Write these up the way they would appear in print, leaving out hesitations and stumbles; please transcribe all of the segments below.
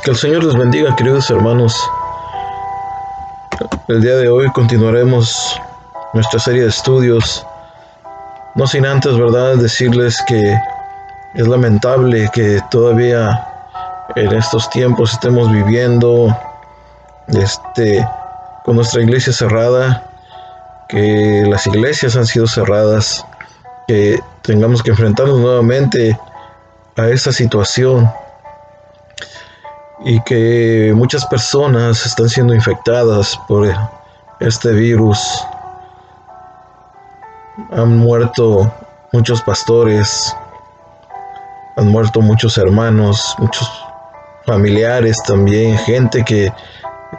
Que el Señor les bendiga, queridos hermanos. El día de hoy continuaremos nuestra serie de estudios. No sin antes, ¿verdad?, decirles que es lamentable que todavía en estos tiempos estemos viviendo con nuestra iglesia cerrada, que las iglesias han sido cerradas, que tengamos que enfrentarnos nuevamente a esa situación y que muchas personas están siendo infectadas por este virus. Han muerto muchos pastores, han muerto muchos hermanos, muchos familiares también, gente que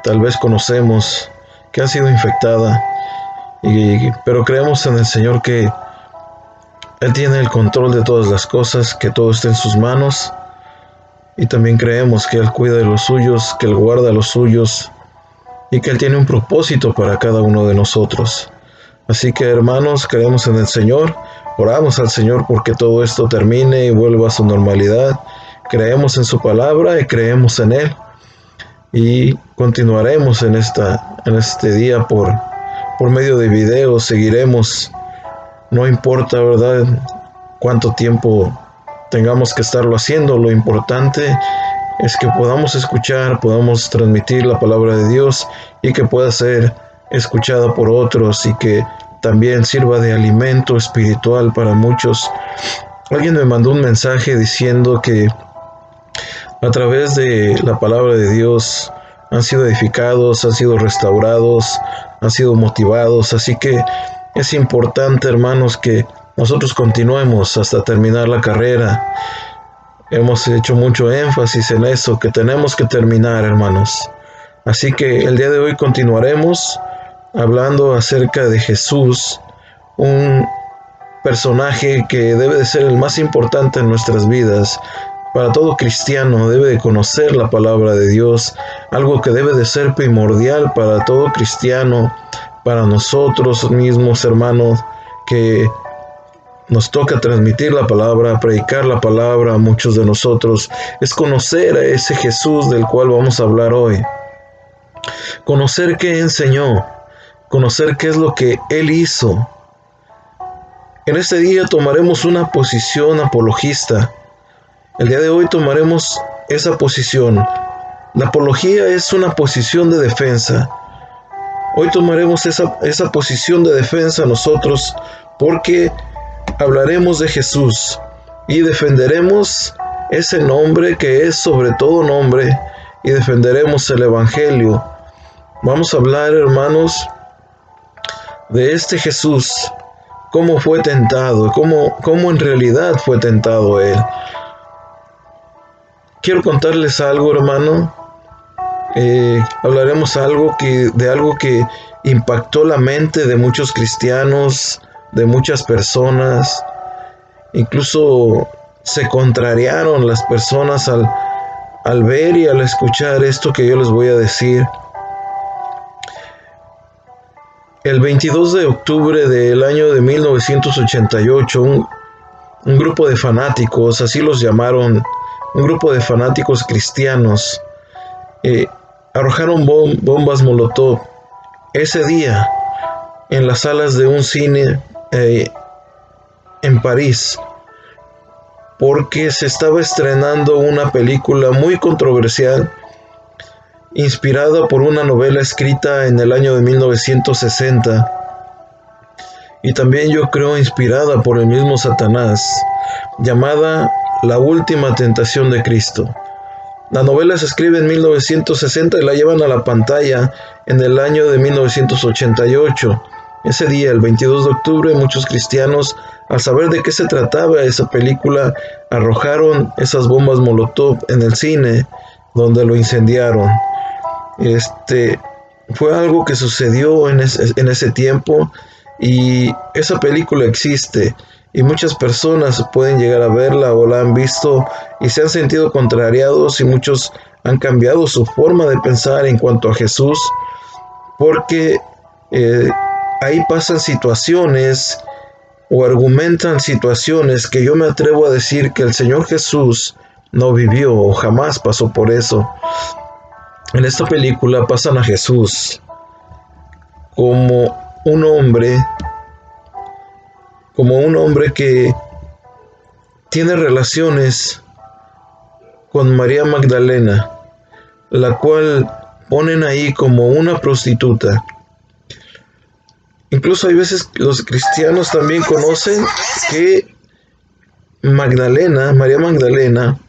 tal vez conocemos que ha sido infectada, pero creemos en el Señor que Él tiene el control de todas las cosas, que todo está en sus manos, y también creemos que Él cuida de los suyos, que Él guarda a los suyos, y que Él tiene un propósito para cada uno de nosotros. Así que, hermanos, creemos en el Señor, oramos al Señor porque todo esto termine y vuelva a su normalidad. Creemos en su palabra y creemos en Él. Y continuaremos en este día por medio de videos, seguiremos, no importa, ¿verdad?, cuánto tiempo tengamos que estarlo haciendo. Lo importante es que podamos escuchar, podamos transmitir la palabra de Dios y que pueda ser escuchada por otros y que también sirva de alimento espiritual para muchos. Alguien me mandó un mensaje diciendo que a través de la palabra de Dios han sido edificados, han sido restaurados, han sido motivados. Así que es importante, hermanos, que nosotros continuemos hasta terminar la carrera. Hemos hecho mucho énfasis en eso, que tenemos que terminar, hermanos. Así que el día de hoy continuaremos hablando acerca de Jesús, un personaje que debe de ser el más importante en nuestras vidas. Para todo cristiano debe de conocer la palabra de Dios, algo que debe de ser primordial para todo cristiano, para nosotros mismos, hermanos, que nos toca transmitir la palabra, predicar la palabra a muchos de nosotros, es conocer a ese Jesús del cual vamos a hablar hoy. Conocer qué enseñó, conocer qué es lo que Él hizo. En este día tomaremos una posición apologista. El día de hoy tomaremos esa posición. La apología es una posición de defensa. Hoy tomaremos esa posición de defensa nosotros porque hablaremos de Jesús y defenderemos ese nombre que es sobre todo nombre y defenderemos el Evangelio. Vamos a hablar, hermanos, de este Jesús, cómo fue tentado, cómo en realidad fue tentado Él. Quiero contarles algo, hermano. Hablaremos de algo que impactó la mente de muchos cristianos, de muchas personas. Incluso se contrariaron las personas al ver y al escuchar esto que yo les voy a decir. El 22 de octubre del año de 1988, un grupo de fanáticos, así los llamaron, un grupo de fanáticos cristianos, arrojaron bombas Molotov ese día en las salas de un cine en París, porque se estaba estrenando una película muy controversial inspirada por una novela escrita en el año de 1960 y también, yo creo, inspirada por el mismo Satanás, llamada La Última Tentación de Cristo. La novela se escribe en 1960 y la llevan a la pantalla en el año de 1988. Ese día, el 22 de octubre, muchos cristianos, al saber de qué se trataba esa película, arrojaron esas bombas Molotov en el cine, donde lo incendiaron. Fue algo que sucedió en ese tiempo, y esa película existe, y muchas personas pueden llegar a verla o la han visto y se han sentido contrariados, y muchos han cambiado su forma de pensar en cuanto a Jesús, porque ahí pasan situaciones o argumentan situaciones que yo me atrevo a decir que el Señor Jesús no vivió o jamás pasó por eso. En esta película pasan a Jesús como un hombre, como un hombre que tiene relaciones con María Magdalena, la cual ponen ahí como una prostituta. Incluso hay veces los cristianos también conocen que Magdalena, María Magdalena,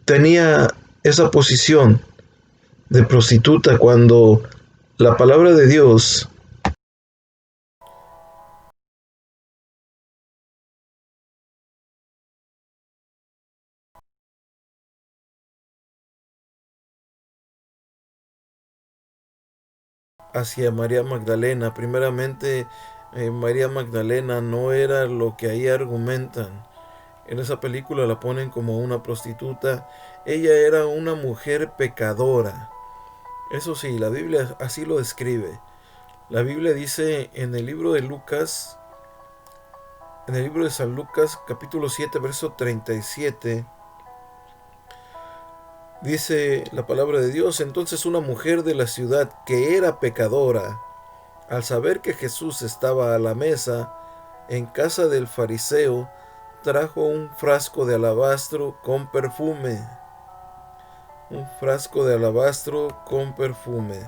tenía esa posición de prostituta cuando la palabra de Dios hacia María Magdalena. Primeramente, María Magdalena no era lo que ahí argumentan. En esa película la ponen como una prostituta. Ella era una mujer pecadora. Eso sí, la Biblia así lo describe. La Biblia dice en el libro de Lucas, en el libro de San Lucas, capítulo 7, verso 37, dice la palabra de Dios: entonces una mujer de la ciudad que era pecadora, al saber que Jesús estaba a la mesa en casa del fariseo, trajo un frasco de alabastro con perfume. Un frasco de alabastro con perfume.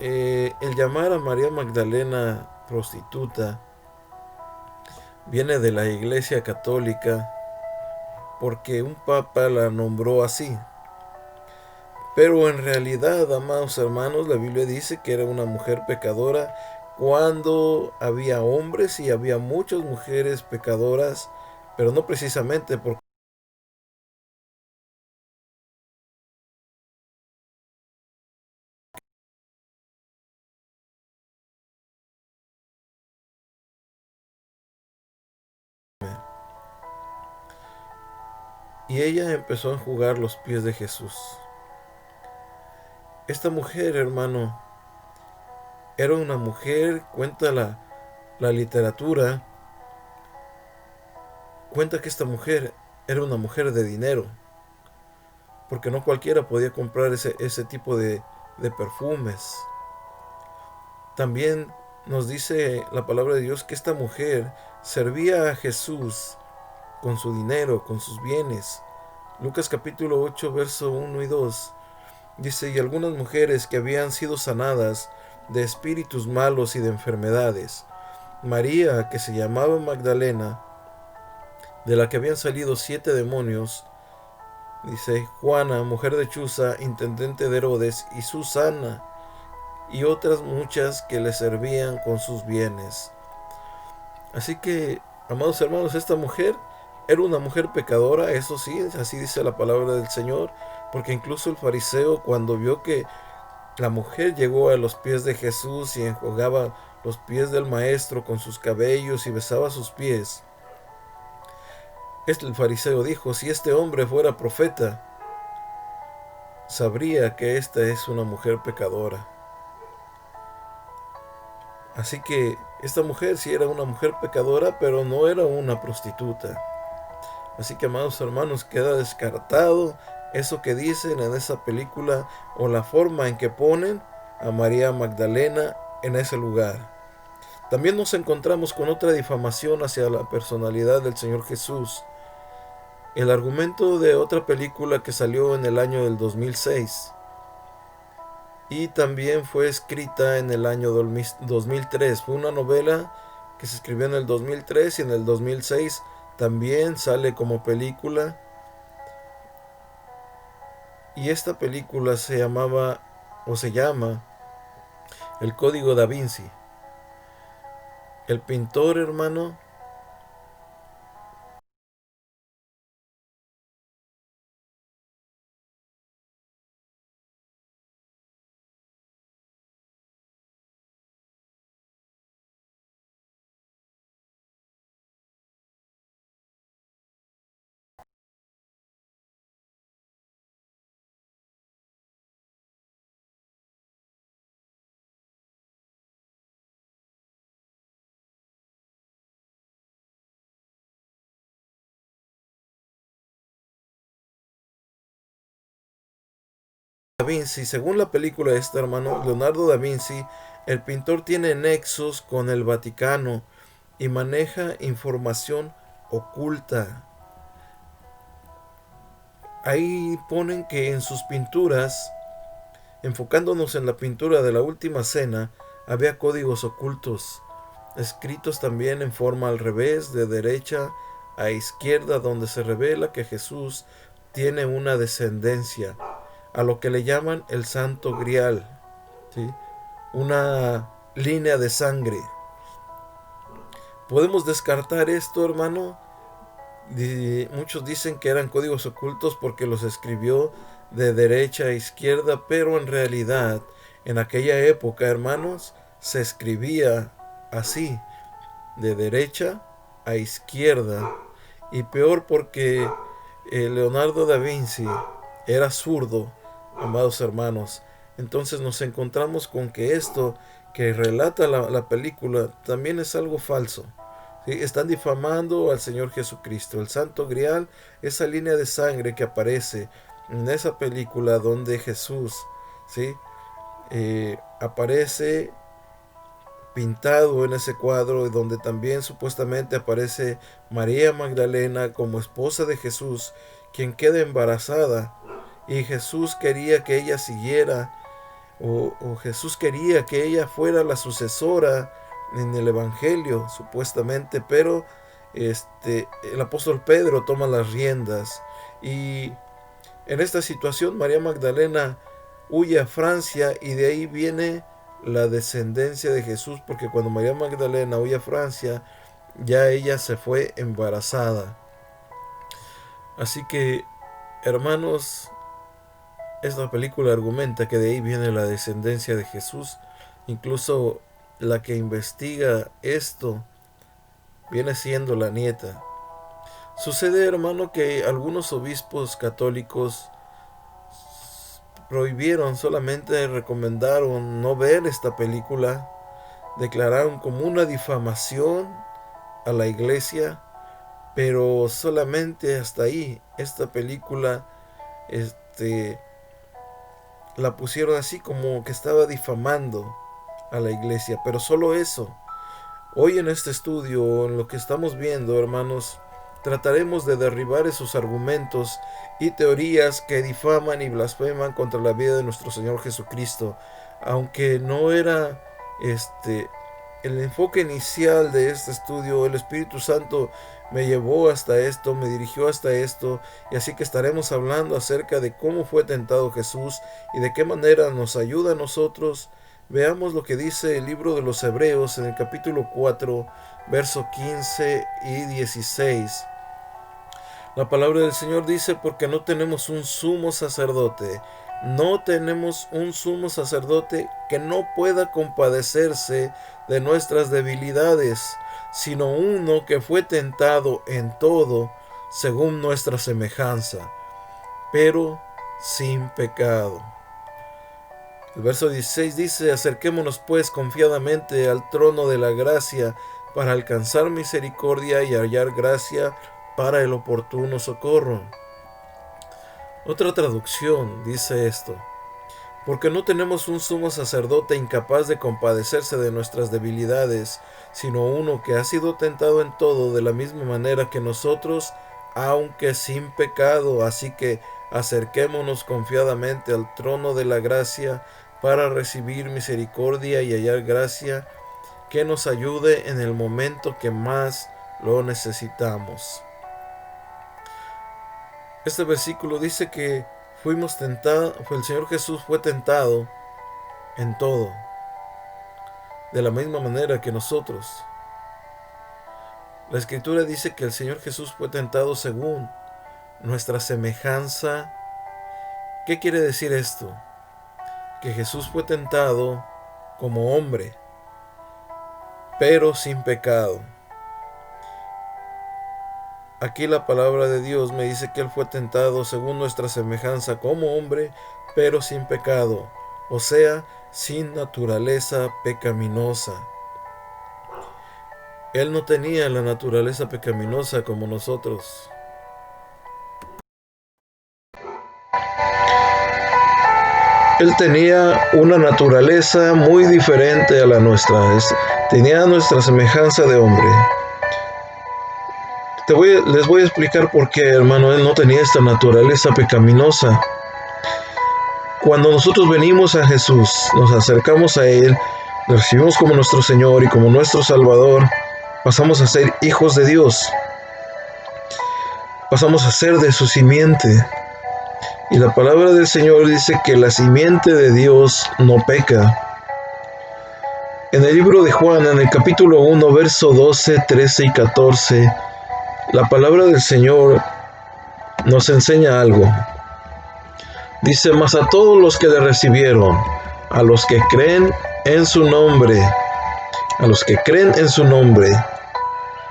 El llamar a María Magdalena prostituta viene de la Iglesia Católica porque un papa la nombró así. Pero en realidad, amados hermanos, la Biblia dice que era una mujer pecadora cuando había hombres y había muchas mujeres pecadoras, pero no precisamente porque y ella empezó a enjugar los pies de Jesús. Esta mujer, hermano, era una mujer, cuenta la literatura, cuenta que esta mujer era una mujer de dinero, porque no cualquiera podía comprar ese tipo de perfumes. También nos dice la palabra de Dios que esta mujer servía a Jesús con su dinero, con sus bienes. Lucas capítulo 8, verso 1 y 2 dice: y algunas mujeres que habían sido sanadas de espíritus malos y de enfermedades, María, que se llamaba Magdalena, de la que habían salido 7 demonios, dice Juana, mujer de Chuza, intendente de Herodes, y Susana, y otras muchas que le servían con sus bienes. Así que, amados hermanos, esta mujer era una mujer pecadora, eso sí, así dice la palabra del Señor, porque incluso el fariseo, cuando vio que la mujer llegó a los pies de Jesús y enjugaba los pies del maestro con sus cabellos y besaba sus pies, el fariseo dijo: si este hombre fuera profeta, sabría que esta es una mujer pecadora. Así que esta mujer sí era una mujer pecadora, pero no era una prostituta. Así que, amados hermanos, queda descartado eso que dicen en esa película o la forma en que ponen a María Magdalena en ese lugar. También nos encontramos con otra difamación hacia la personalidad del Señor Jesús. El argumento de otra película que salió en el año del 2006 y también fue escrita en el año 2003. Fue una novela que se escribió en el 2003 y en el 2006 también sale como película. Y esta película se llamaba o se llama El Código Da Vinci. El pintor, hermano, Da Vinci, según la película esta, hermano, Leonardo da Vinci, el pintor tiene nexos con el Vaticano y maneja información oculta. Ahí ponen que en sus pinturas, enfocándonos en la pintura de la Última Cena, había códigos ocultos, escritos también en forma al revés, de derecha a izquierda, donde se revela que Jesús tiene una descendencia, a lo que le llaman el Santo Grial, ¿sí? Una línea de sangre. ¿Podemos descartar esto, hermano? Muchos dicen que eran códigos ocultos porque los escribió de derecha a izquierda, pero en realidad, en aquella época, hermanos, se escribía así, de derecha a izquierda, y peor porque Leonardo da Vinci era zurdo, amados hermanos. Entonces nos encontramos con que esto que relata la película también es algo falso. ¿Sí? Están difamando al Señor Jesucristo. El Santo Grial, esa línea de sangre que aparece en esa película donde Jesús, ¿sí? Aparece pintado en ese cuadro, donde también supuestamente aparece María Magdalena como esposa de Jesús, quien queda embarazada, y Jesús quería que ella siguiera, o Jesús quería que ella fuera la sucesora en el Evangelio, supuestamente, pero el apóstol Pedro toma las riendas, y en esta situación María Magdalena huye a Francia, y de ahí viene la descendencia de Jesús, porque cuando María Magdalena huye a Francia, ya ella se fue embarazada. Así que, hermanos, esta película argumenta que de ahí viene la descendencia de Jesús. Incluso la que investiga esto viene siendo la nieta. Sucede, hermano, que algunos obispos católicos prohibieron, solamente recomendaron no ver esta película, declararon como una difamación a la iglesia, pero solamente hasta ahí. Esta película la pusieron así como que estaba difamando a la iglesia, pero solo eso. Hoy en este estudio, en lo que estamos viendo, hermanos, trataremos de derribar esos argumentos y teorías que difaman y blasfeman contra la vida de nuestro Señor Jesucristo, aunque no era el enfoque inicial de este estudio. El Espíritu Santo me llevó hasta esto, me dirigió hasta esto, y así que estaremos hablando acerca de cómo fue tentado Jesús y de qué manera nos ayuda a nosotros. Veamos lo que dice el libro de los Hebreos en el capítulo 4, verso 15 y 16. La palabra del Señor dice: porque no tenemos un sumo sacerdote, no tenemos un sumo sacerdote que no pueda compadecerse de nuestras debilidades, sino uno que fue tentado en todo según nuestra semejanza, pero sin pecado. El verso 16 dice: acerquémonos pues confiadamente al trono de la gracia para alcanzar misericordia y hallar gracia para el oportuno socorro. Otra traducción dice esto: porque no tenemos un sumo sacerdote incapaz de compadecerse de nuestras debilidades, sino uno que ha sido tentado en todo de la misma manera que nosotros, aunque sin pecado. Así que acerquémonos confiadamente al trono de la gracia para recibir misericordia y hallar gracia que nos ayude en el momento que más lo necesitamos. Este versículo dice que fuimos tentados, el Señor Jesús fue tentado en todo, de la misma manera que nosotros. La Escritura dice que el Señor Jesús fue tentado según nuestra semejanza. ¿Qué quiere decir esto? Que Jesús fue tentado como hombre, pero sin pecado. Aquí la palabra de Dios me dice que Él fue tentado según nuestra semejanza como hombre, pero sin pecado, o sea, sin naturaleza pecaminosa. Él no tenía la naturaleza pecaminosa como nosotros. Él tenía una naturaleza muy diferente a la nuestra. Tenía nuestra semejanza de hombre. Les voy a explicar por qué, hermano, Él no tenía esta naturaleza pecaminosa. Cuando nosotros venimos a Jesús, nos acercamos a Él, lo recibimos como nuestro Señor y como nuestro Salvador, pasamos a ser hijos de Dios. Pasamos a ser de su simiente. Y la palabra del Señor dice que la simiente de Dios no peca. En el libro de Juan, en el capítulo 1, verso 12, 13 y 14, la palabra del Señor nos enseña algo. Dice: mas a todos los que le recibieron, a los que creen en su nombre,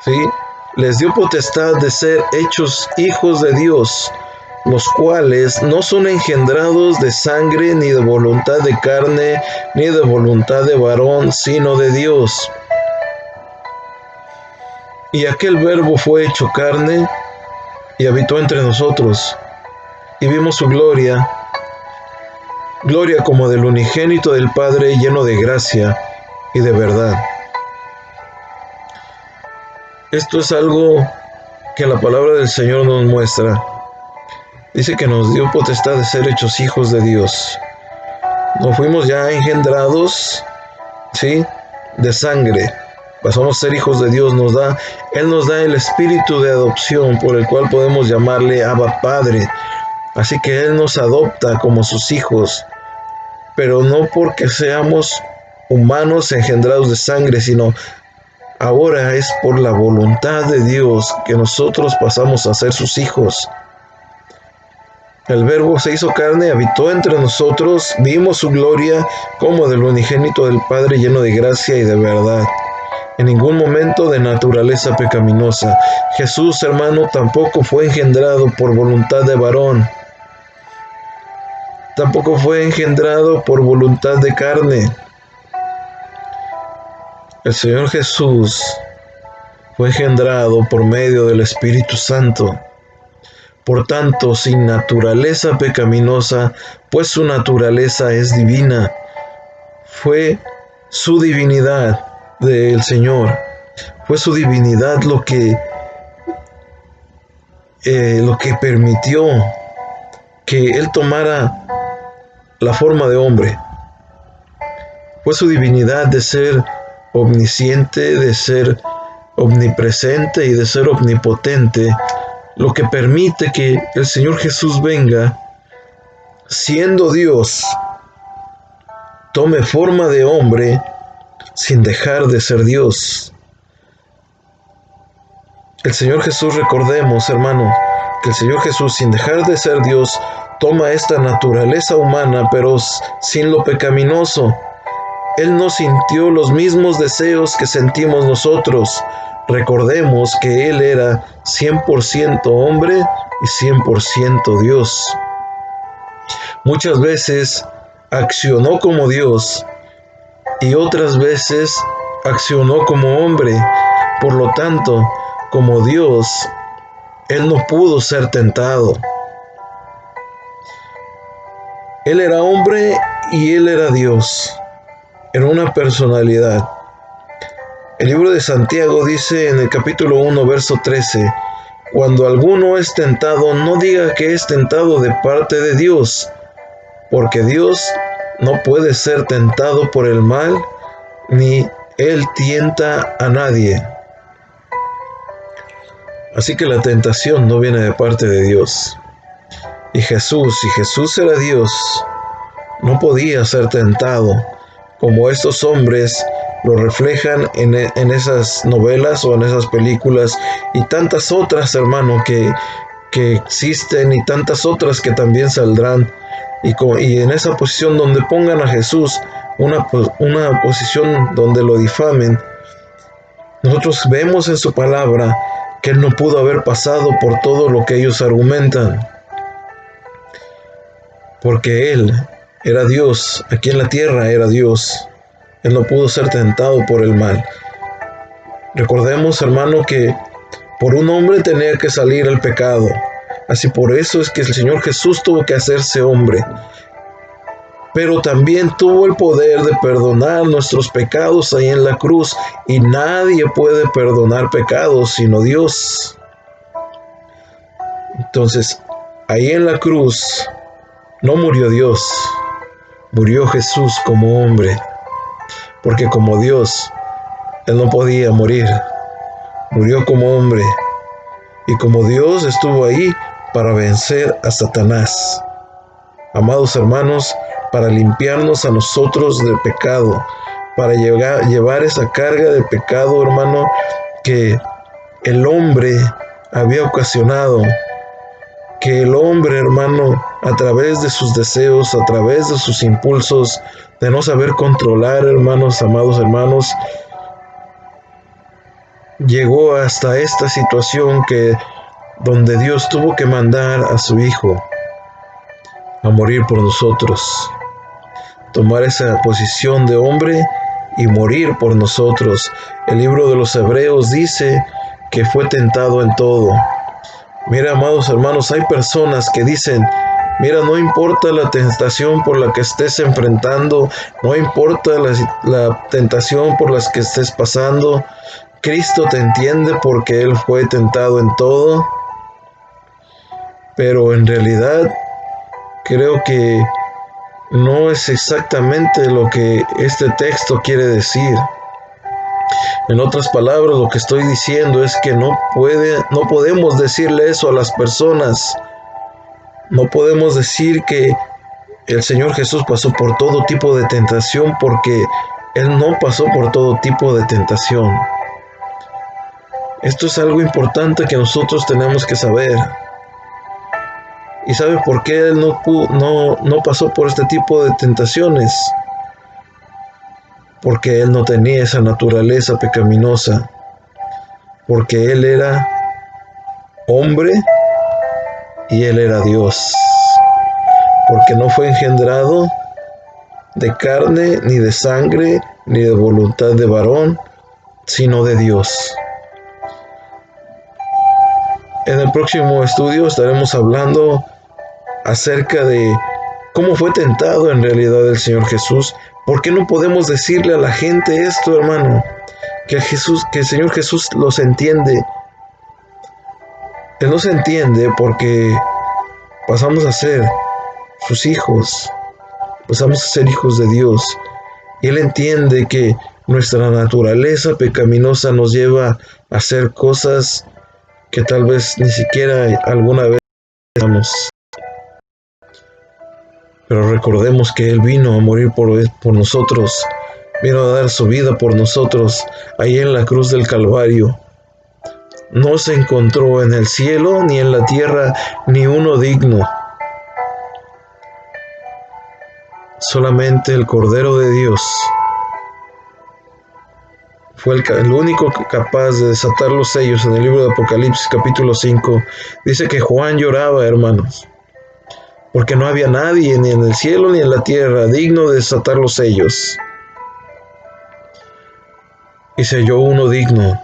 ¿sí?, les dio potestad de ser hechos hijos de Dios, los cuales no son engendrados de sangre, ni de voluntad de carne, ni de voluntad de varón, sino de Dios. Y aquel Verbo fue hecho carne y habitó entre nosotros, y vimos su gloria, gloria como del unigénito del Padre, lleno de gracia y de verdad. Esto es algo que la palabra del Señor nos muestra. Dice que nos dio potestad de ser hechos hijos de Dios. No fuimos ya engendrados, ¿sí?, de sangre. Pasamos a ser hijos de Dios. Él nos da el espíritu de adopción, por el cual podemos llamarle Abba Padre. Así que Él nos adopta como sus hijos, pero no porque seamos humanos engendrados de sangre, sino ahora es por la voluntad de Dios que nosotros pasamos a ser sus hijos. El Verbo se hizo carne, habitó entre nosotros, vimos su gloria como del unigénito del Padre, lleno de gracia y de verdad. En ningún momento de naturaleza pecaminosa. Jesús, hermano, tampoco fue engendrado por voluntad de varón. Tampoco fue engendrado por voluntad de carne. El Señor Jesús fue engendrado por medio del Espíritu Santo. Por tanto, sin naturaleza pecaminosa, pues su naturaleza es divina. Fue su divinidad del Señor. Fue su divinidad lo que permitió que Él tomara la forma de hombre. Fue su divinidad de ser omnisciente, de ser omnipresente y de ser omnipotente, lo que permite que el Señor Jesús venga, siendo Dios, tome forma de hombre sin dejar de ser Dios. El Señor Jesús, recordemos, hermano, que el Señor Jesús, sin dejar de ser Dios, toma esta naturaleza humana, pero sin lo pecaminoso. Él no sintió los mismos deseos que sentimos nosotros. Recordemos que Él era 100% hombre y 100% Dios. Muchas veces accionó como Dios y otras veces accionó como hombre. Por lo tanto, como Dios, Él no pudo ser tentado. Él era hombre y Él era Dios. Era una personalidad. El libro de Santiago dice en el capítulo 1, verso 13, cuando alguno es tentado, no diga que es tentado de parte de Dios, porque Dios no puede ser tentado por el mal, ni Él tienta a nadie. Así que la tentación no viene de parte de Dios. Y Jesús, si Jesús era Dios, no podía ser tentado, como estos hombres lo reflejan en esas novelas o en esas películas y tantas otras, hermano, que existen y tantas otras que también saldrán. Y en esa posición donde pongan a Jesús, una posición donde lo difamen, nosotros vemos en su palabra que Él no pudo haber pasado por todo lo que ellos argumentan. Porque Él era Dios, aquí en la tierra era Dios. Él no pudo ser tentado por el mal. Recordemos, hermano, que por un hombre tenía que salir el pecado. Así por eso es que el Señor Jesús tuvo que hacerse hombre. pero también tuvo el poder de perdonar nuestros pecados ahí en la cruz, y nadie puede perdonar pecados sino Dios. Entonces, ahí en la cruz no murió Dios, murió Jesús como hombre, porque como Dios, Él no podía morir, murió como hombre, y como Dios estuvo ahí para vencer a Satanás. Amados hermanos, para limpiarnos a nosotros del pecado, para llevar esa carga de pecado, hermano, que el hombre había ocasionado, que el hombre, hermano, a través de sus deseos, a través de sus impulsos, de no saber controlar, hermanos, amados hermanos, llegó hasta esta situación donde Dios tuvo que mandar a su Hijo a morir por nosotros, tomar esa posición de hombre y morir por nosotros. El libro de los Hebreos dice que fue tentado en todo. Mira, amados hermanos, hay personas que dicen, mira, no importa la tentación por la que estés enfrentando, no importa la tentación por la que estés pasando, Cristo te entiende porque Él fue tentado en todo. Pero en realidad creo que no es exactamente lo que este texto quiere decir. En otras palabras, lo que estoy diciendo es que no podemos decirle eso a las personas. No podemos decir que el Señor Jesús pasó por todo tipo de tentación, porque Él no pasó por todo tipo de tentación. Esto es algo importante que nosotros tenemos que saber. ¿Y sabe por qué Él no pasó por este tipo de tentaciones? Porque Él no tenía esa naturaleza pecaminosa, porque Él era hombre y Él era Dios, porque no fue engendrado de carne, ni de sangre, ni de voluntad de varón, sino de Dios. En el próximo estudio estaremos hablando acerca de cómo fue tentado en realidad el Señor Jesús. ¿Por qué no podemos decirle a la gente esto, hermano? Que el Señor Jesús los entiende. Él nos entiende porque pasamos a ser sus hijos, pasamos a ser hijos de Dios. Y Él entiende que nuestra naturaleza pecaminosa nos lleva a hacer cosas que tal vez ni siquiera alguna vez hagamos. Pero recordemos que Él vino a morir por nosotros, vino a dar su vida por nosotros, ahí en la cruz del Calvario. No se encontró en el cielo ni en la tierra ni uno digno. Solamente el Cordero de Dios fue el único capaz de desatar los sellos. En el libro de Apocalipsis capítulo 5 dice que Juan lloraba, hermanos, porque no había nadie ni en el cielo ni en la tierra digno de desatar los sellos. Y se halló uno digno,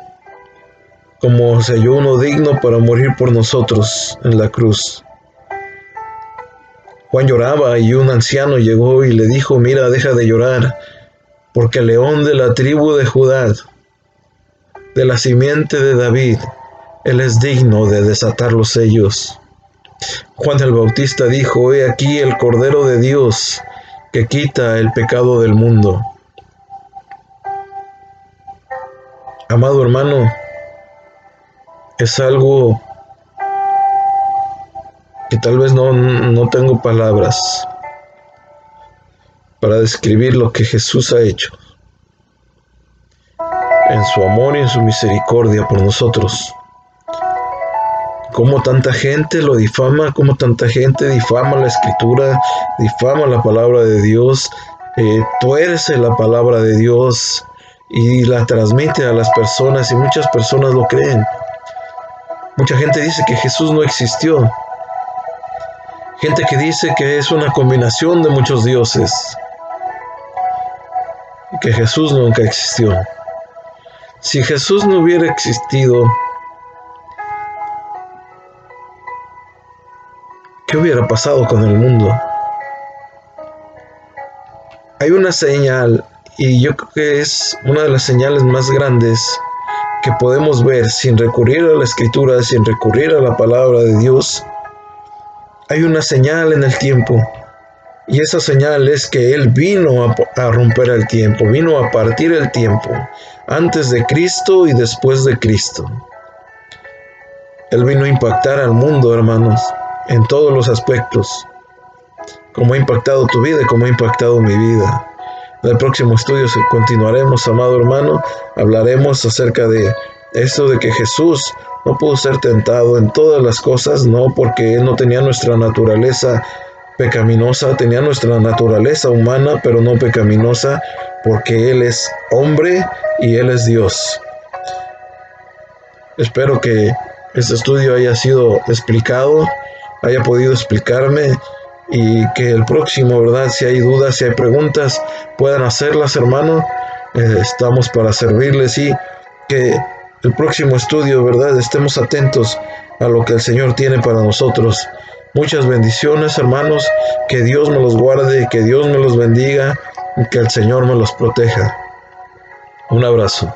como se halló uno digno para morir por nosotros en la cruz. Juan lloraba y un anciano llegó y le dijo, mira, deja de llorar, porque el león de la tribu de Judá, de la simiente de David, él es digno de desatar los sellos. Juan el Bautista dijo, he aquí el Cordero de Dios que quita el pecado del mundo. Amado hermano, es algo que tal vez no tengo palabras para describir lo que Jesús ha hecho en su amor y en su misericordia por nosotros. Cómo tanta gente lo difama, cómo tanta gente difama la Escritura, difama la palabra de Dios, tuerce la palabra de Dios y la transmite a las personas, y muchas personas lo creen. Mucha gente dice que Jesús no existió. Gente que dice que es una combinación de muchos dioses, y que Jesús nunca existió. Si Jesús no hubiera existido, ¿qué hubiera pasado con el mundo? Hay una señal, y yo creo que es una de las señales más grandes que podemos ver sin recurrir a la Escritura, sin recurrir a la palabra de Dios. Hay una señal en el tiempo, y esa señal es que Él vino a romper el tiempo, vino a partir el tiempo, antes de Cristo y después de Cristo. Él vino a impactar al mundo, hermanos, en todos los aspectos, como ha impactado tu vida y como ha impactado mi vida. En el próximo estudio continuaremos, amado hermano, hablaremos acerca de esto de que Jesús no pudo ser tentado en todas las cosas, no porque Él no tenía nuestra naturaleza pecaminosa, tenía nuestra naturaleza humana, pero no pecaminosa, porque Él es hombre y Él es Dios. Espero que este estudio haya sido explicado, haya podido explicarme, y que el próximo, ¿verdad? Si hay dudas, si hay preguntas, puedan hacerlas, hermano. Estamos para servirles, y que el próximo estudio, ¿verdad? Estemos atentos a lo que el Señor tiene para nosotros. Muchas bendiciones, hermanos. Que Dios me los guarde, que Dios me los bendiga y que el Señor me los proteja. Un abrazo.